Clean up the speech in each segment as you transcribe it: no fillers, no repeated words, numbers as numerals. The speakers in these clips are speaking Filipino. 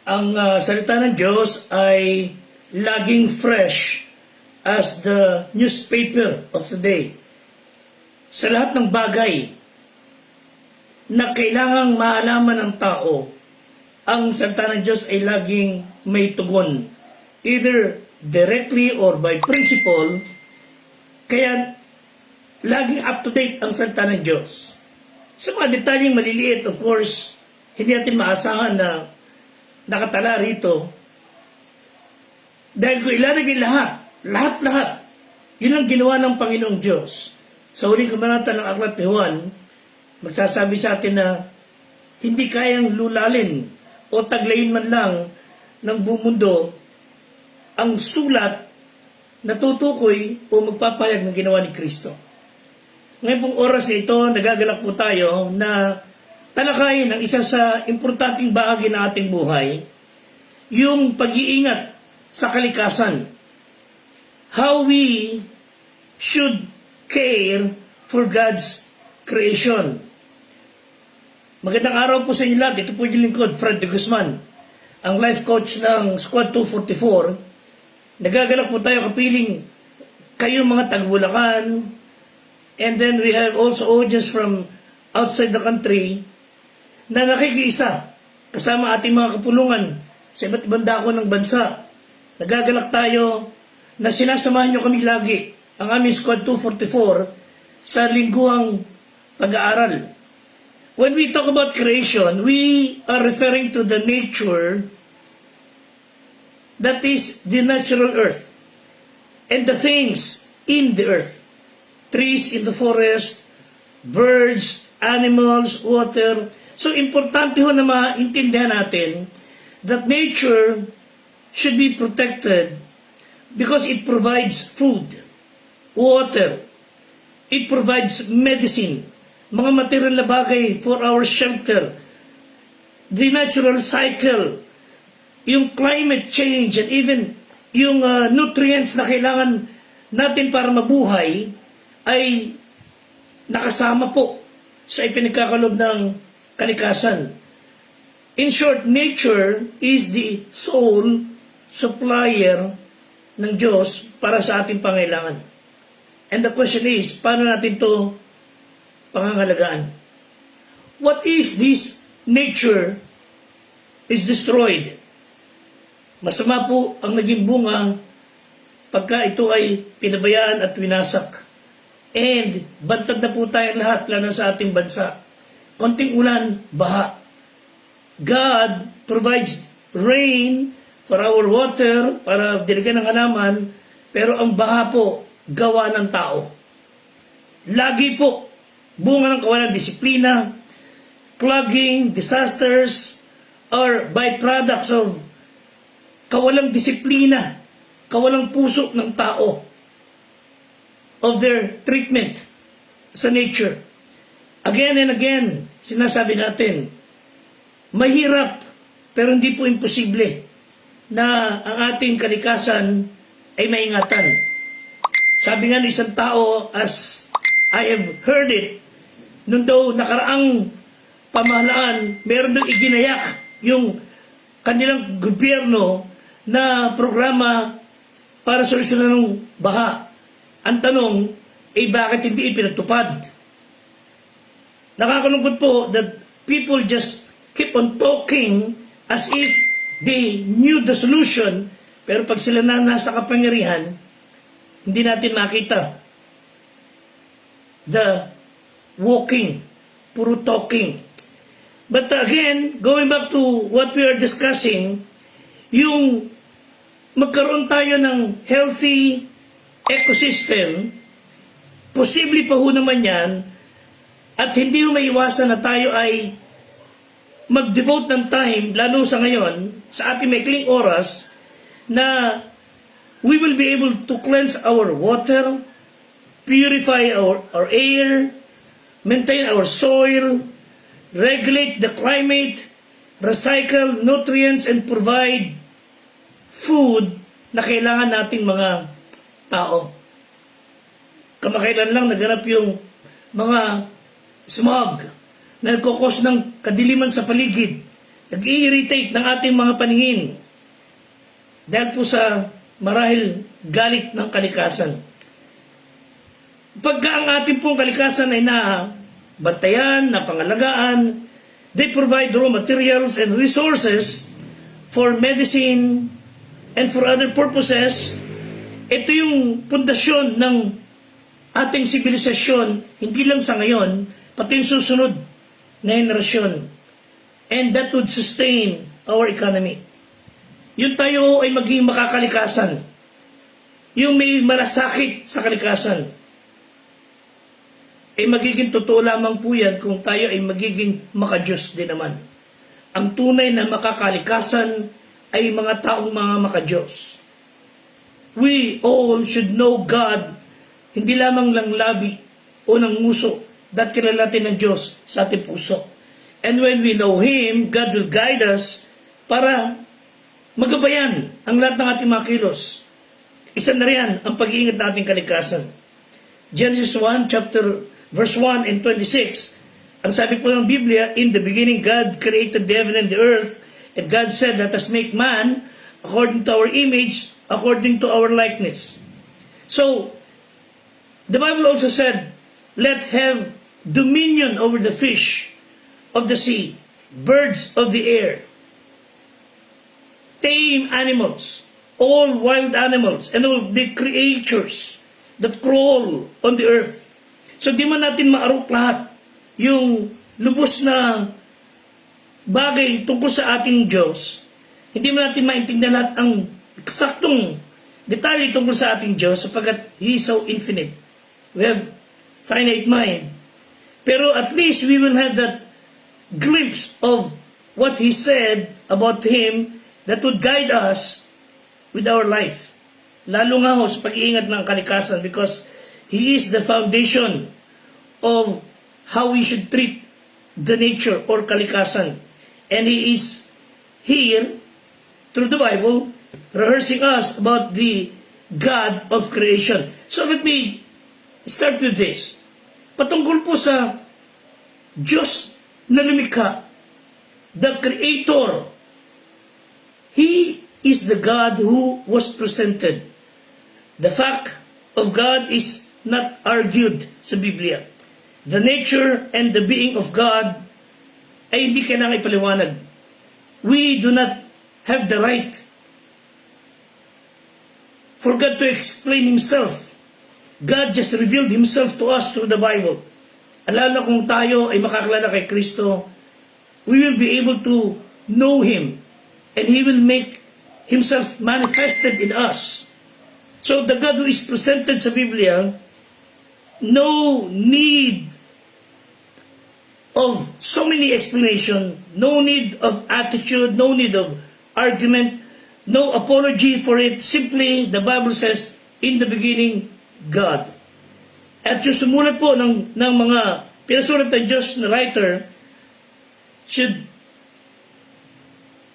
Ang salita ng Diyos ay laging fresh as the newspaper of today. Sa lahat ng bagay na kailangang maalaman ng tao, ang salita ng Diyos ay laging may tugon, either directly or by principle. Kaya laging up to date ang salita ng Diyos. Sa mga detalyeng maliliit, of course, hindi natin maasahan na nakatala rito. Dahil kung ilalagay lahat, yun ang ginawa ng Panginoong Diyos. Sa huling kabanata ng Aklat ni Juan, magsasabi sa atin na hindi kayang lulalin o taglayin man lang ng buong mundo ang sulat na tutukoy o magpapahayag ng ginawa ni Kristo. Ngayon pong oras na ito, nagagalak po tayo na talakayin ang isa sa importanteng bahagi ng ating buhay, yung pag-iingat sa kalikasan. How we should care for God's creation. Magandang araw po sa inyo lahat. Ito po yung lingkod, Fred de Guzman, ang life coach ng Squad 244. Nagagalak po tayo kapiling kayo mga taga-Bulacan, and then we have also audience from outside the country na nakikiisa kasama ating mga kapulungan sa iba't ibang dako ng bansa. Nagagalak tayo na sinasamahan nyo kami lagi, ang aming Squad 244, sa lingguhang pag-aaral. When we talk about creation, we are referring to the nature that is the natural earth and the things in the earth. Trees in the forest, birds, animals, water. So, importante ho na maintindihan natin that nature should be protected because it provides food, water, it provides medicine, mga material na bagay for our shelter, the natural cycle, yung climate change, and even yung nutrients na kailangan natin para mabuhay ay nakasama po sa ipinagkakalob ng kalikasan. In short, nature is the sole supplier ng Diyos para sa ating pangailangan. And the question is, paano natin ito pangangalagaan? What if this nature is destroyed? Masama po ang naging bunga pagka ito ay pinabayaan at winasak. And bantad na po tayong lahat, lalo sa ating bansa. Konting ulan, baha. God provides rain for our water, para diligan ng halaman, pero ang baha po, gawa ng tao. Lagi po, bunga ng kawalang disiplina, clogging, disasters, or byproducts of kawalang disiplina, kawalang puso ng tao, of their treatment sa nature. Again and again, sinasabi natin, mahirap pero hindi po imposible na ang ating kalikasan ay maingatan. Sabi nga ng isang tao, as I have heard it, nung daw nakaraang pamahalaan, meron daw iginayak yung kanilang gobyerno na programa para solusyonan ng baha. Ang tanong, bakit hindi ipinatupad? Nakakalungkot po that people just keep on talking as if they knew the solution, pero pag sila na nasa kapangyarihan, hindi natin makita the walking, puro talking. But again, going back to what we are discussing, yung magkaroon tayo ng healthy ecosystem, posible pa ho naman yan, at hindi ho maiwasan na tayo ay mag-devote ng time, lalo sa ngayon, sa ating maikling oras, na we will be able to cleanse our water, purify our air, maintain our soil, regulate the climate, recycle nutrients, and provide food na kailangan nating mga tao. Kamakailan lang naganap yung mga smog na nagkukos ng kadiliman sa paligid, nag-i-irritate ng ating mga paningin dahil po sa marahil galit ng kalikasan. Pagka ang ating pong kalikasan ay nabantayan, napangalagaan, they provide raw materials and resources for medicine and for other purposes. Ito yung pundasyon ng ating sibilisasyon, hindi lang sa ngayon, pati yung susunod na henerasyon. And that would sustain our economy. Yung tayo ay maging makakalikasan. Yung may malasakit sa kalikasan. Ay magiging totoo lamang po yan kung tayo ay magiging makadiyos din naman. Ang tunay na makakalikasan ay mga taong mga makadiyos. We all should know God, hindi lamang lang labi o ng nguso, dat kilala natin ng Diyos sa ating puso. And when we know Him, God will guide us para magabayan ang lahat ng ating mga kilos. Isa na riyan ang pag-iingat ng ating kalikasan. Genesis 1, verse 1 and 26, ang sabi po ng Biblia, in the beginning God created the heaven and the earth, and God said, let us make man according to our image, according to our likeness. So, the Bible also said, let have dominion over the fish of the sea, birds of the air, tame animals, all wild animals, and all the creatures that crawl on the earth. So di man natin maarok lahat yung lubos na bagay tungkol sa ating Diyos. Hindi man natin maintindihan lahat ang eksaktong detalye tungkol sa ating Diyos sapagkat He is so infinite. We have finite mind. Pero at least we will have that glimpse of what He said about Him that would guide us with our life. Lalo nga ho sa pag-iingat ng kalikasan because He is the foundation of how we should treat the nature or kalikasan. And He is here, through the Bible, rehearsing us about the God of creation. So let me start with this. Patungkol po sa Diyos na lumikha, the Creator. He is the God who was presented. The fact of God is not argued sa Biblia. The nature and the being of God ay hindi kailangan ipaliwanag. We do not have the right for God to explain Himself. God just revealed Himself to us through the Bible. Alala kung tayo ay makakilala kay Kristo, we will be able to know Him and He will make Himself manifested in us. So the God who is presented sa Biblia, no need of so many explanation, no need of attitude, no need of argument, no apology for it. Simply, the Bible says, in the beginning, God. At yung sumulat po ng mga pinasulat ng Diyos na writer should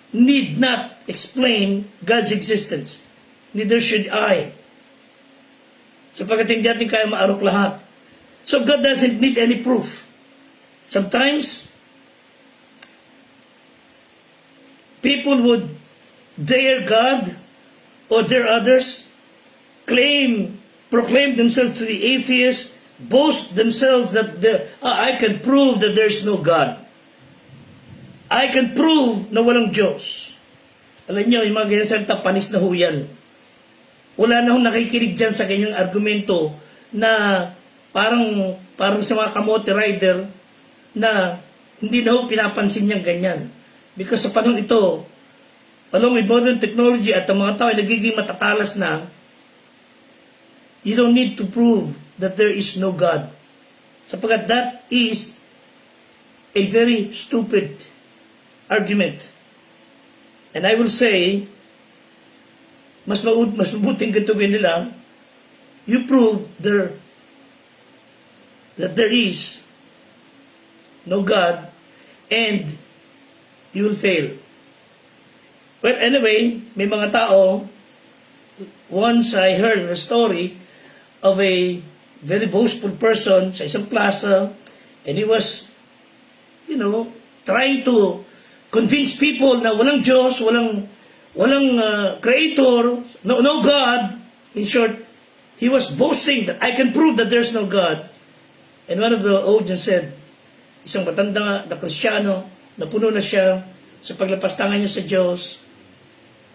need not explain God's existence. Neither should I. Sapagkat hindi natin kaya maarok lahat. So God doesn't need any proof. Sometimes, people would dare God or dare others, proclaim themselves to the atheists, boast themselves that I can prove that there's no God. I can prove na walang Diyos. Alam niyo, yung mga ganyan salita, panis na huyan. Wala na hong nakikinig dyan sa ganyang argumento na parang sa mga kamote rider na hindi na ho pinapansin niyang ganyan. Because sa panahon ito, along with modern technology at ang mga tao ay nagiging matatalas na, you don't need to prove that there is no God. Sapagkat that is a very stupid argument. And I will say, mas mabuting katugin nila, you prove that there is no God and you will fail. Well, anyway, may mga tao, once I heard the story of a very boastful person sa isang plaza, and he was, trying to convince people na walang Diyos, walang creator, no God. In short, he was boasting that I can prove that there's no God. And one of the audience said, isang matanda na Kristiyano, napuno na siya sa paglapastangan niya sa Diyos.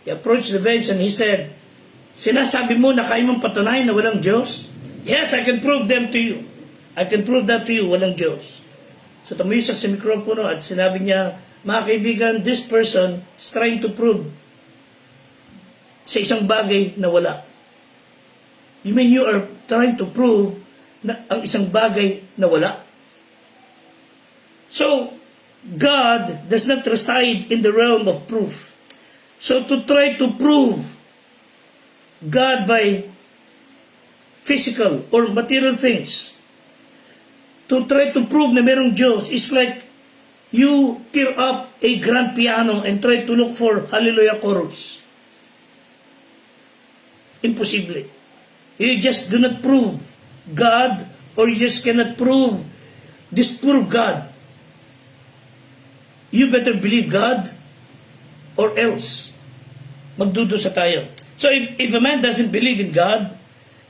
He approached the bench and he said, sinasabi mo na kaya mong patunayan na walang Diyos? Yes, I can prove them to you. I can prove that to you, walang Diyos. So tumuyo siya sa mikropono at sinabi niya, mga kaibigan, this person is trying to prove sa isang bagay na wala. You mean you are trying to prove na ang isang bagay na wala? So, God does not reside in the realm of proof. So to try to prove God by physical or material things, to try to prove na merong Diyos is like you tear up a grand piano and try to look for hallelujah chorus. Impossible. You just do not prove God, or you just cannot disprove God. You better believe God or else magdudusa tayo. So if a man doesn't believe in God,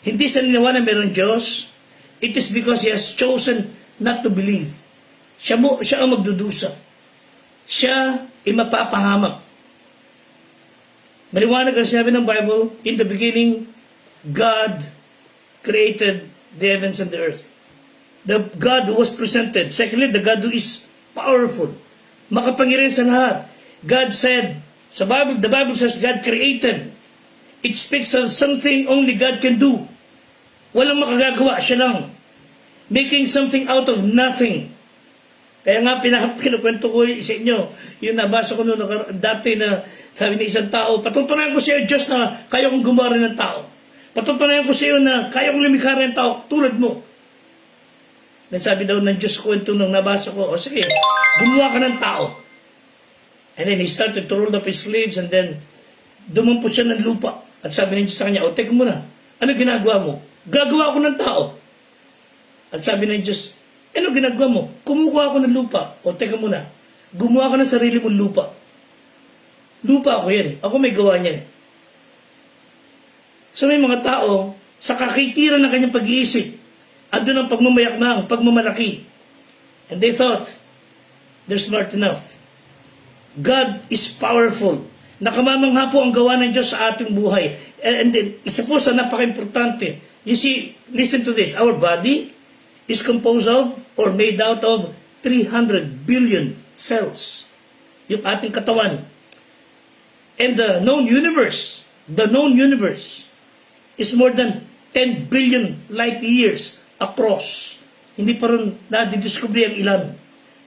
hindi sa niniwala na mayroong Diyos, it is because he has chosen not to believe. Siya ang magdudusa. Siya ay mapapahamak. Maliwanag ang sinabi ng Bible, in the beginning, God created the heavens and the earth. The God who was presented. Secondly, the God who is powerful. Makapangyarihan sa lahat. God said, the Bible says God created. It speaks of something only God can do. Walang makagagawa, siya lang. Making something out of nothing. Kaya nga pinakwento ko sa inyo, yung nabasa ko noon dati na sabi ng isang tao, patutunayan ko sa iyo, Diyos, na kaya kong gumawa rin ng tao. Patutunayan ko sa iyo na kaya kong lumikha rin ng tao tulad mo. Then sabi daw ng Diyos, kwento nung nabasa ko, o sige, gumawa ka ng tao. And then he started to roll up his sleeves and then dumampot siya ng lupa. At sabi ng Diyos sa kanya, o teka muna, ano ginagawa mo? Gagawa ako ng tao. At sabi ng Diyos, ano ginagawa mo? Kumukuha ako ng lupa. O teka muna, gumawa ka ng sarili mong lupa. Lupa ako yan. Ako may gawa niyan. So may mga tao, sa kakitiran ng kanyang pag-iisip, andun ang pagmamayakmang, pagmamalaki. And they thought, they're smart enough. God is powerful. Nakamamangha po ang gawa ng Diyos sa ating buhay. And then, isa po sa napaka-importante. You see, listen to this. Our body is composed of or made out of 300 billion cells. Yung ating katawan. And the known universe is more than 10 billion light years across. Hindi pa rin nadidiscovery ang ilan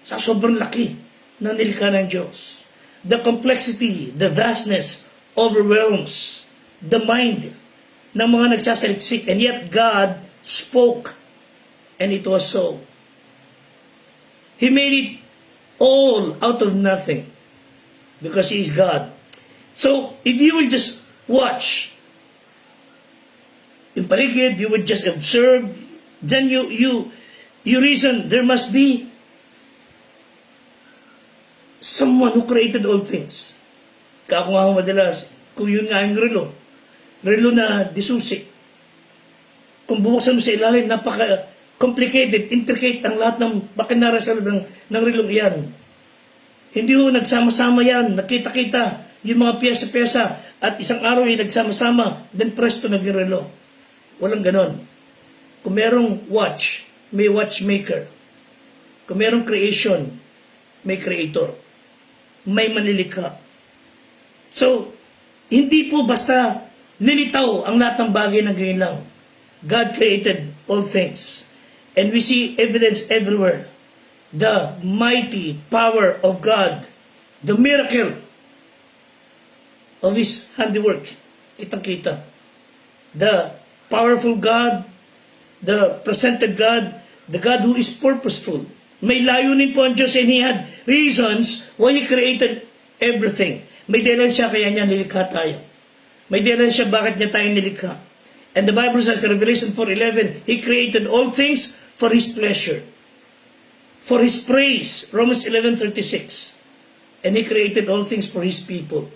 sa sobrang laki ng nilikha ng Diyos. The complexity, the vastness overwhelms the mind ng mga nagsasaliksik, and yet God spoke and it was so. He made it all out of nothing because He is God. So, if you will just watch in paligid, you would just observe, then you reason there must be someone who created all things. Kaya ako nga madalas, kung yun nga yung relo na disusi. Kung bubuksan mo sa ilalim, napaka-complicated, intricate ang lahat ng makinara sa loob ng relong iyan. Hindi ho nagsama-sama yan, nakita-kita yung mga piyesa-piyesa at isang araw ay nagsama-sama, then presto naging relo. Walang ganon. Kung merong watch, may watchmaker. Kung merong creation, may creator. May manlilikha. So, hindi po basta nilitaw ang lahat ng bagay na ganyan lang. God created all things. And we see evidence everywhere. The mighty power of God. The miracle of His handiwork. Kitang-kita. The powerful God, the presented God, the God who is purposeful. May layunin po ang Diyos, and He had reasons why He created everything. May dahilan siya kaya niya nilikha tayo. May dahilan siya bakit niya tayo nilikha. And the Bible says in Revelation 4:11, He created all things for His pleasure, for His praise. Romans 11:36. and He created all things for His people.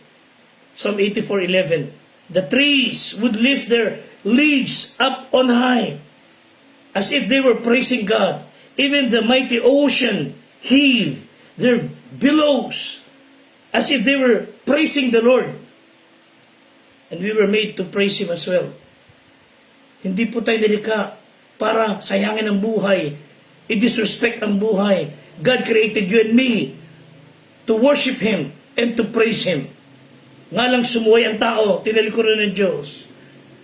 Psalm 84:11. The trees would lift their leaves up on high, as if they were praising God. Even the mighty ocean heaved their billows, as if they were praising the Lord. And we were made to praise Him as well. Hindi po tayo nilikha para sayangin ang buhay, i-disrespect ang buhay. God created you and me to worship Him and to praise Him. Nga lang sumuway ang tao, tinalikuran ng Diyos.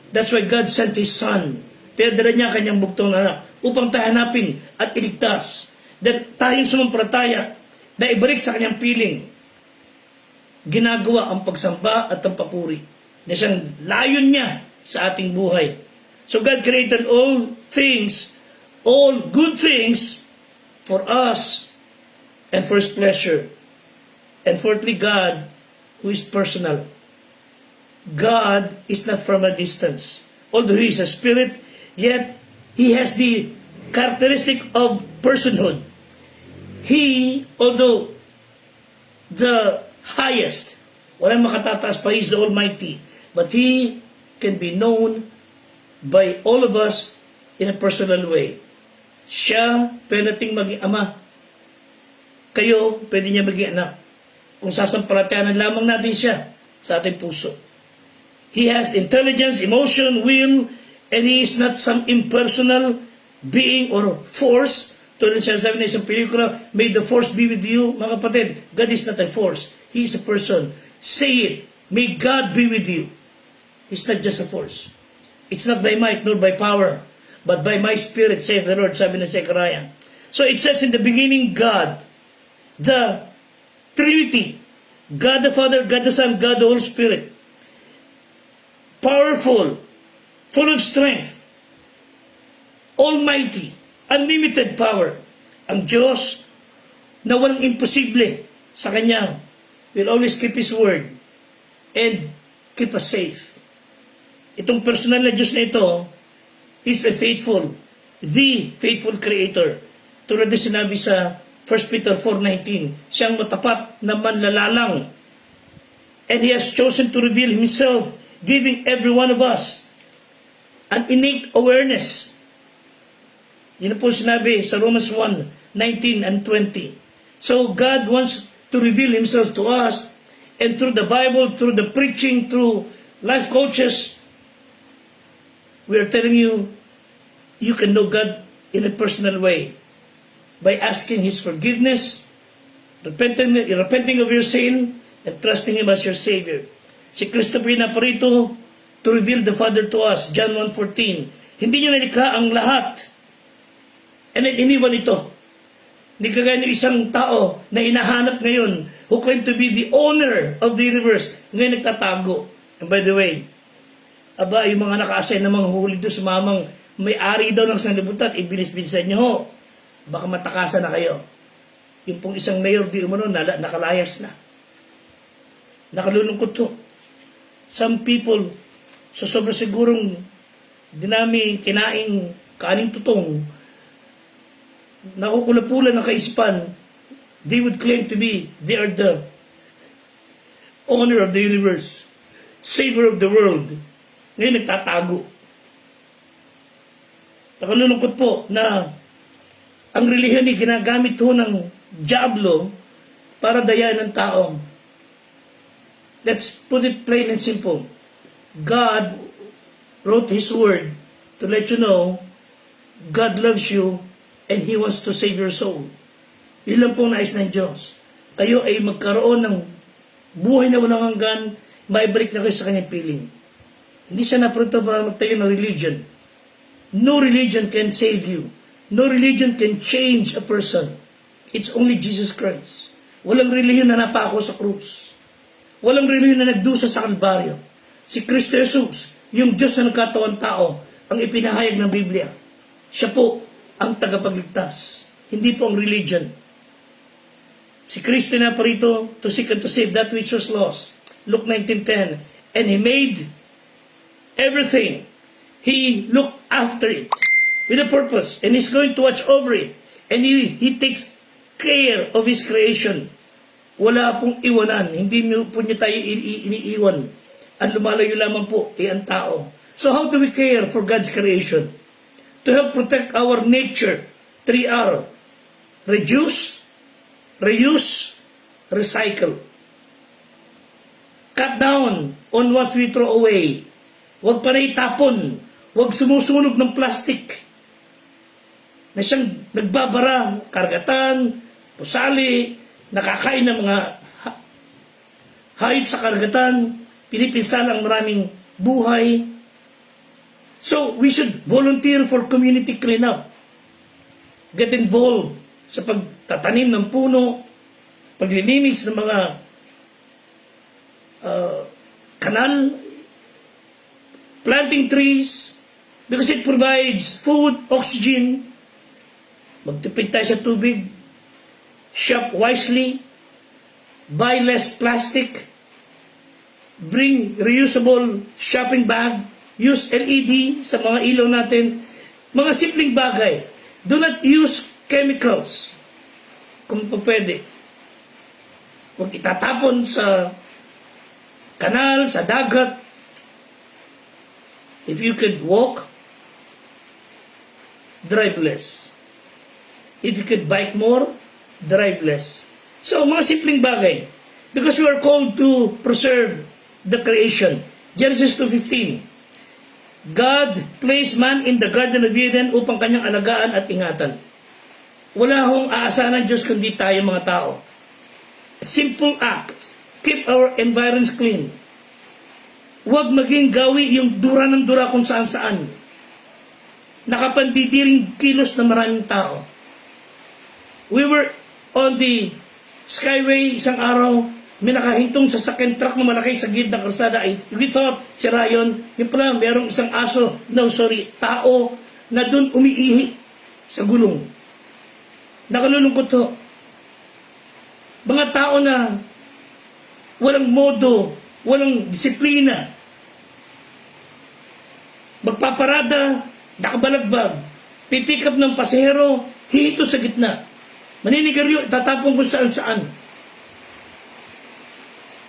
That's why God sent His Son. Pinadala niya kanyang bugtong anak upang tayo hanapin at iligtas. That tayong sumampalataya na ibalik sa kanyang piling, ginagawa ang pagsamba at ang papuri na siyang layon niya sa ating buhay. So God created all things, all good things for us and for His pleasure. And fourthly, God, who is personal. God is not from a distance. Although He is a spirit, yet He has the characteristic of personhood. He, although the highest, walang makatataas pa, He is the Almighty, but He can be known by all of us in a personal way. Siya, pwede nating maging ama. Kayo, pwede niya maging anak. Kung sasampalatayanan lamang natin siya sa ating puso. He has intelligence, emotion, will, and He is not some impersonal being or force. Tulad siya sabi na isang pelikula, may the force be with you. Mga kapatid, God is not a force. He is a person. Say it. May God be with you. He's not just a force. It's not by might nor by power, but by my spirit, saith the Lord, sabi na Zechariah. So it says in the beginning, God, the Trinity, God the Father, God the Son, God the Holy Spirit. Powerful, full of strength, almighty, unlimited power. Ang Diyos na walang imposible sa Kanya will always keep His word and keep us safe. Itong personal na Diyos na ito is a faithful, the faithful Creator. Tulad na sinabi sa 1 Peter 4:19, siyang matapat na manlalalang. And He has chosen to reveal Himself, giving every one of us an innate awareness. Yun po sinabi sa Romans 1:19 and 20. So God wants to reveal Himself to us, and through the Bible, through the preaching, through life coaches, we are telling you, you can know God in a personal way. By asking His forgiveness, repenting of your sin, and trusting Him as your Savior. Si Kristo po naparito to reveal the Father to us, John 1:14. Hindi niya nalikha ang lahat, and then iniwan ito. Hindi kagaya ng isang tao na hinahanap ngayon, who claim to be the owner of the universe, ngayon nagtatago. And by the way, yung mga naka-assign na mga huli doon sa mamang may-ari daw ng sanlibutan, ibinis-binisan niyo ho. Baka matakasan na kayo. Yung pong isang mayor di umano, nakalayas na. Nakalulungkot to. Some people, so sobrang sigurong dinami kinaing kaning tutong, nakukulapulan ng kaisipan, they would claim to be, they are the owner of the universe, savior of the world. Ngayon nagtatago. Nakalulungkot po na ang relihiyon ay ginagamit ho ng diablo para dayain ng tao. Let's put it plain and simple. God wrote His word to let you know God loves you and He wants to save your soul. Yun lang pong nais ng Diyos. Kayo ay magkaroon ng buhay na walang hanggan, maibalik na kayo sa kanyang piling. Hindi siya napunta para magtayo ng religion. No religion can save you. No religion can change a person. It's only Jesus Christ. Walang relihiyon na napako sa krus. Walang relihiyon na nagdusa sa Kalbaryo. Si Kristo Jesus, yung Diyos na nagkatawang tao, ang ipinahayag ng Biblia. Siya po ang tagapagligtas. Hindi po ang religion. Si Kristo na parito to seek and to save that which was lost. Luke 19:10. And He made everything. He looked after it with a purpose, and He's going to watch over it. And He takes care of His creation. Wala pong iwanan. Hindi po niya tayo iniiwan. Ang lumalayo lamang po ay ang tao. So how do we care for God's creation? To help protect our nature, 3R. Reduce, reuse, recycle. Cut down on what we throw away. Huwag pa na itapon. Huwag sumusunog ng plastic na siyang nagbabara, karagatan, pusali, nakakain ng mga hayop sa karagatan, pinipinsala ang maraming buhay. So, we should volunteer for community cleanup. Get involved sa pagtatanim ng puno, paglilinis ng mga kanal, planting trees, because it provides food, oxygen. Magtipid tayo sa tubig, shop wisely, buy less plastic, bring reusable shopping bag, use LED sa mga ilaw natin, mga simpleng bagay. Do not use chemicals kung pwede. Huwag itatapon sa kanal, sa dagat. If you could walk, drive less. If you could bike more, drive less. So, mga simpleng bagay. Because we are called to preserve the creation. Genesis 2:15. God placed man in the Garden of Eden upang kanyang alagaan at ingatan. Wala hong aasahan ng Diyos kundi tayo mga tao. Simple acts. Keep our environs clean. Huwag maging gawi yung dura ng dura kung saan saan. Nakapandidiring kilos na maraming tao. We were on the skyway isang araw, may nakahintong sa second truck na malaki sa gitna ng kalsada. We thought si Ryan, yung pala merong isang aso, tao na dun umiihi sa gulong. Nakalulungkot to. Mga tao na walang modo, walang disiplina. Magpaparada, nakabalagbag, pipick up ng pasahero, hihito sa gitna. Maninigaryo, tatapon kung saan-saan.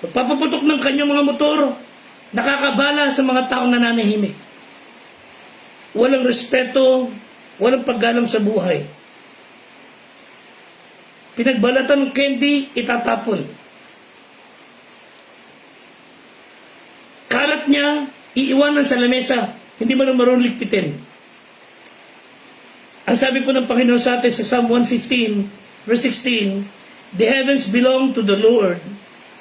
Magpapaputok ng kanyang mga motor, nakakabala sa mga taong nananahimik. Walang respeto, walang paggalang sa buhay. Pinagbalatan ng candy, itatapon. Kalat niya, iiwanan sa lamesa, hindi mo na marunong ligpitin. Ang sabi po ng Panginoon sa atin sa Psalm 115, verse 16, the heavens belong to the Lord,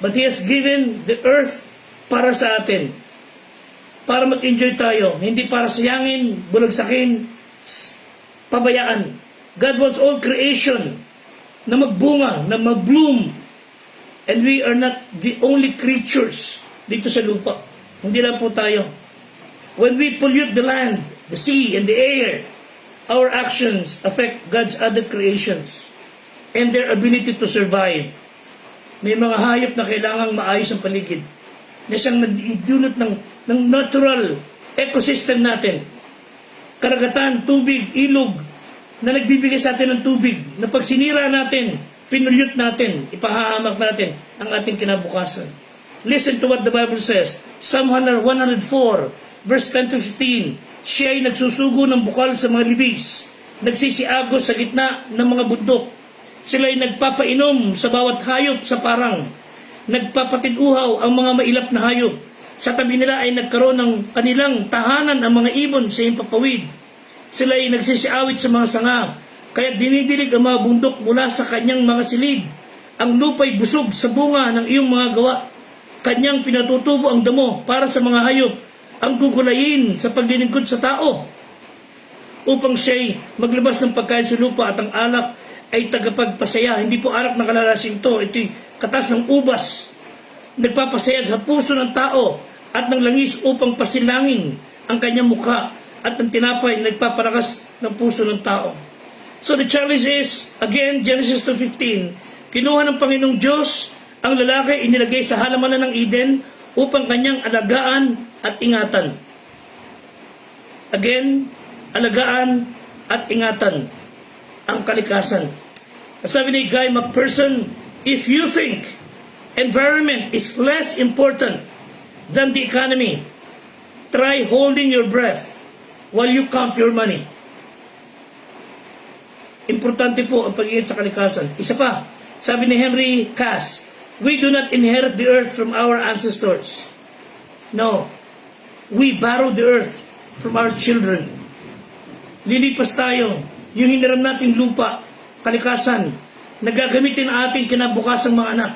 but He has given the earth para sa atin. Para mag-enjoy tayo, hindi para sayangin, bulagsakin, pabayaan. God wants all creation na magbunga, na mag-bloom. And we are not the only creatures dito sa lupa. Hindi lang po tayo. When we pollute the land, the sea, and the air, our actions affect God's other creations and their ability to survive. May mga hayop na kailangang maayos ang paligid na siyang nag-idulot ng natural ecosystem natin. Karagatan, tubig, ilog na nagbibigay sa atin ng tubig na pag sinira natin, pinulyot natin, ipahahamak natin ang ating kinabukasan. Listen to what the Bible says. Psalm 104, verse 10 to 15. Siya ay nagsusugo ng bukal sa mga libis, nagsisiagos sa gitna ng mga bundok. Sila ay nagpapainom sa bawat hayop sa parang, nagpapatinuhaw ang mga mailap na hayop. Sa tabi nila ay nagkaroon ng kanilang tahanan ang mga ibon sa himpapawid. Sila ay nagsisiawit sa mga sanga, kaya dinidilig ang mga bundok mula sa kanyang mga silid. Ang lupa'y busog sa bunga ng iyong mga gawa. Kanyang pinatutubo ang damo para sa mga hayop, ang gugulayin sa paglilingkod sa tao, upang siya'y maglabas ng pagkain sa lupa at ang alak ay tagapagpasaya. Hindi po alak na kalalasing to, ito'y katas ng ubas, nagpapasaya sa puso ng tao at ng langis upang pasilangin ang kanyang mukha, at ang tinapay nagpapalakas ng puso ng tao. So the challenge is, again, Genesis 2:15, kinuha ng Panginoong Diyos ang lalaki, inilagay sa halamanan ng Eden upang kanyang alagaan at ingatan. Again, alagaan at ingatan ang kalikasan. Sabi ni Guy McPherson, if you think environment is less important than the economy, try holding your breath while you count your money. Importante po ang pag-iingat sa kalikasan. Isa pa, sabi ni Henry Cass, we do not inherit the earth from our ancestors. No, we borrow the earth from our children. Lilipas tayo, yung hiniram nating lupa, kalikasan, nagagamitin ang ating kinabukasang mga anak.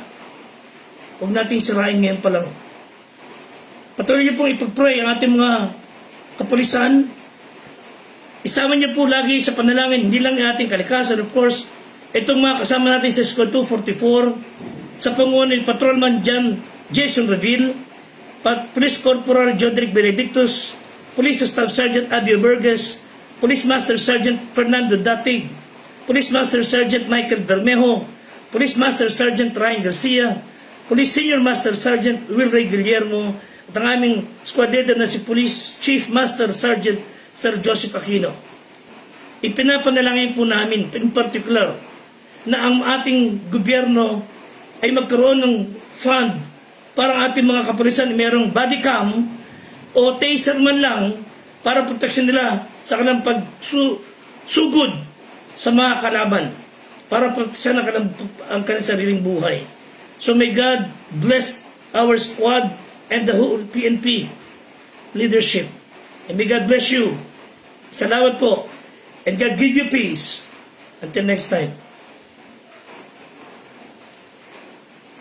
Huwag nating sirain ngayon pa lang. Patuloy niyo po ipag-pray ang ating mga kapulisan. Isama niyo po lagi sa panalangin, hindi lang ang ating kalikasan. Of course, itong mga kasama natin sa Squad 244, sa pangunan ni Patrolman John Jason Reville, Police Corporal Jodrick Benedictus, Police Staff Sergeant Adio Burgess, Police Master Sergeant Fernando Datig, Police Master Sergeant Michael Bermejo, Police Master Sergeant Ryan Garcia, Police Senior Master Sergeant Wilray Guillermo, at ang aming squad leader na si Police Chief Master Sergeant Sir Joseph Aquino. Ipinapanalangin po namin, in particular, na ang ating gobyerno ay magkaroon ng fund para ang ating mga kapulisan mayroong body cam o taser man lang para proteksyon nila sa kanilang pagsugod sa mga kalaban, para proteksyon ang kanilang sariling buhay. So may God bless our squad and the whole PNP leadership. And may God bless you. Salamat po. And God give you peace. Until next time.